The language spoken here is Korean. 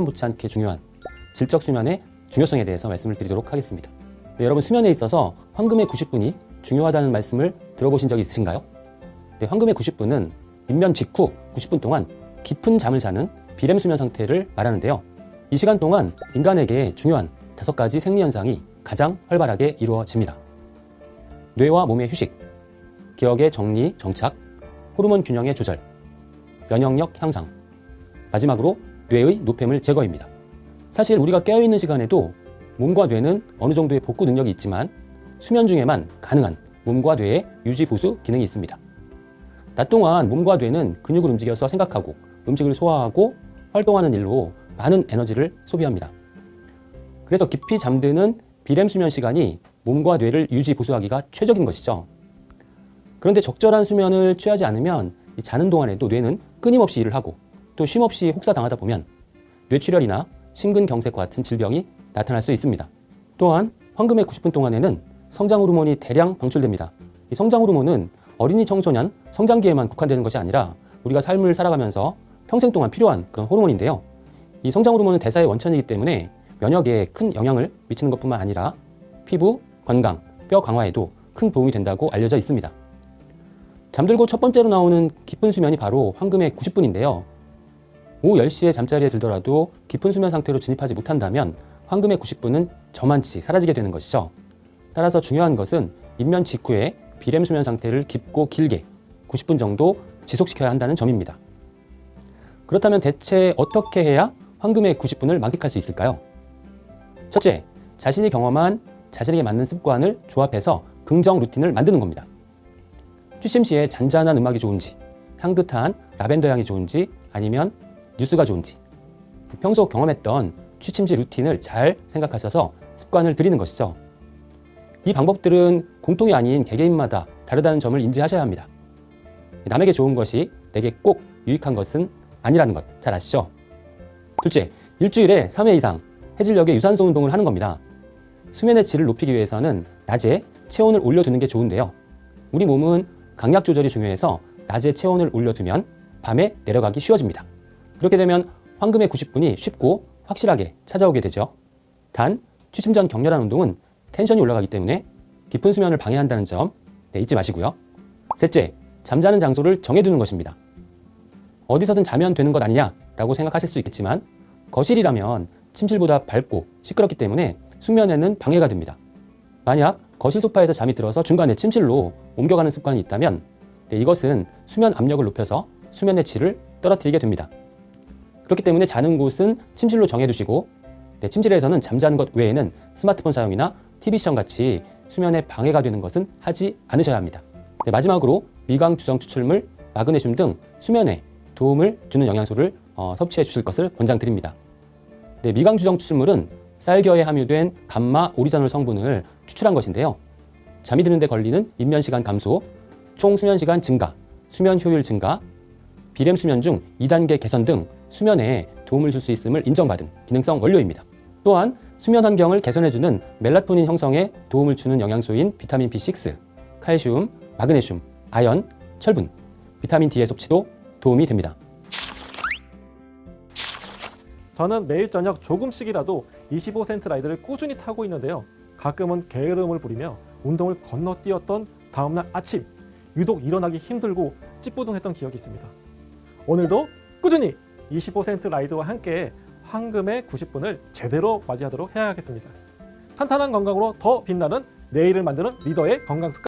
못지않게 중요한 질적 수면의 중요성에 대해서 말씀을 드리도록 하겠습니다. 네, 여러분 수면에 있어서 황금의 90분이 중요하다는 말씀을 들어보신 적이 있으신가요? 네, 황금의 90분은 입면 직후 90분 동안 깊은 잠을 자는 비렘 수면 상태를 말하는데요. 이 시간 동안 인간에게 중요한 5가지 생리현상이 가장 활발하게 이루어집니다. 뇌와 몸의 휴식, 기억의 정리, 정착, 호르몬 균형의 조절, 면역력 향상, 마지막으로 뇌의 노폐물 제거입니다. 사실 우리가 깨어있는 시간에도 몸과 뇌는 어느 정도의 복구 능력이 있지만 수면 중에만 가능한 몸과 뇌의 유지 보수 기능이 있습니다. 낮 동안 몸과 뇌는 근육을 움직여서 생각하고 음식을 소화하고 활동하는 일로 많은 에너지를 소비합니다. 그래서 깊이 잠드는 비렘 수면 시간이 몸과 뇌를 유지 보수하기가 최적인 것이죠. 그런데 적절한 수면을 취하지 않으면 자는 동안에도 뇌는 끊임없이 일을 하고 또 쉼없이 혹사당하다 보면 뇌출혈이나 심근경색과 같은 질병이 나타날 수 있습니다. 또한 황금의 90분 동안에는 성장 호르몬이 대량 방출됩니다. 이 성장 호르몬은 어린이 청소년 성장기에만 국한되는 것이 아니라 우리가 삶을 살아가면서 평생 동안 필요한 그런 호르몬인데요. 이 성장 호르몬은 대사의 원천이기 때문에 면역에 큰 영향을 미치는 것뿐만 아니라 피부, 건강, 뼈 강화에도 큰 도움이 된다고 알려져 있습니다. 잠들고 첫 번째로 나오는 깊은 수면이 바로 황금의 90분인데요. 오후 10시에 잠자리에 들더라도 깊은 수면 상태로 진입하지 못한다면 황금의 90분은 저만치 사라지게 되는 것이죠. 따라서 중요한 것은 입면 직후에 비렘 수면 상태를 깊고 길게 90분 정도 지속시켜야 한다는 점입니다. 그렇다면 대체 어떻게 해야 황금의 90분을 만끽할 수 있을까요? 첫째, 자신이 경험한 자신에게 맞는 습관을 조합해서 긍정 루틴을 만드는 겁니다. 취침 시에 잔잔한 음악이 좋은지, 향긋한 라벤더 향이 좋은지, 아니면 뉴스가 좋은지 평소 경험했던 취침지 루틴을 잘 생각하셔서 습관을 들이는 것이죠. 이 방법들은 공통이 아닌 개개인마다 다르다는 점을 인지하셔야 합니다. 남에게 좋은 것이 내게 꼭 유익한 것은 아니라는 것 잘 아시죠? 둘째, 일주일에 3회 이상 해질녘에 유산소 운동을 하는 겁니다. 수면의 질을 높이기 위해서는 낮에 체온을 올려두는 게 좋은데요. 우리 몸은 강약 조절이 중요해서 낮에 체온을 올려두면 밤에 내려가기 쉬워집니다. 그렇게 되면 황금의 90분이 쉽고 확실하게 찾아오게 되죠. 단, 취침 전 격렬한 운동은 텐션이 올라가기 때문에 깊은 수면을 방해한다는 점 잊지 마시고요. 셋째, 잠자는 장소를 정해두는 것입니다. 어디서든 자면 되는 것 아니냐라고 생각하실 수 있겠지만 거실이라면 침실보다 밝고 시끄럽기 때문에 숙면에는 방해가 됩니다. 만약 거실 소파에서 잠이 들어서 중간에 침실로 옮겨가는 습관이 있다면 이것은 수면 압력을 높여서 수면의 질을 떨어뜨리게 됩니다. 그렇기 때문에 자는 곳은 침실로 정해두시고 침실에서는 잠자는 것 외에는 스마트폰 사용이나 TV 시청 같이 수면에 방해가 되는 것은 하지 않으셔야 합니다. 마지막으로 미강 주정 추출물, 마그네슘 등 수면에 도움을 주는 영양소를 섭취해 주실 것을 권장드립니다. 미강 주정 추출물은 쌀겨에 함유된 감마 오리자놀 성분을 추출한 것인데요. 잠이 드는 데 걸리는 입면 시간 감소, 총 수면 시간 증가, 수면 효율 증가, 비렘 수면 중 2단계 개선 등 수면에 도움을 줄 수 있음을 인정받은 기능성 원료입니다. 또한 수면 환경을 개선해주는 멜라토닌 형성에 도움을 주는 영양소인 비타민 B6, 칼슘, 마그네슘, 아연, 철분, 비타민 D의 섭취도 도움이 됩니다. 저는 매일 저녁 조금씩이라도 25센트 라이드를 꾸준히 타고 있는데요. 가끔은 게으름을 부리며 운동을 건너뛰었던 다음날 아침 유독 일어나기 힘들고 찌뿌둥했던 기억이 있습니다. 오늘도 꾸준히 25센트 라이드와 함께 황금의 90분을 제대로 맞이하도록 해야겠습니다. 탄탄한 건강으로 더 빛나는 내일을 만드는 리더의 건강 습관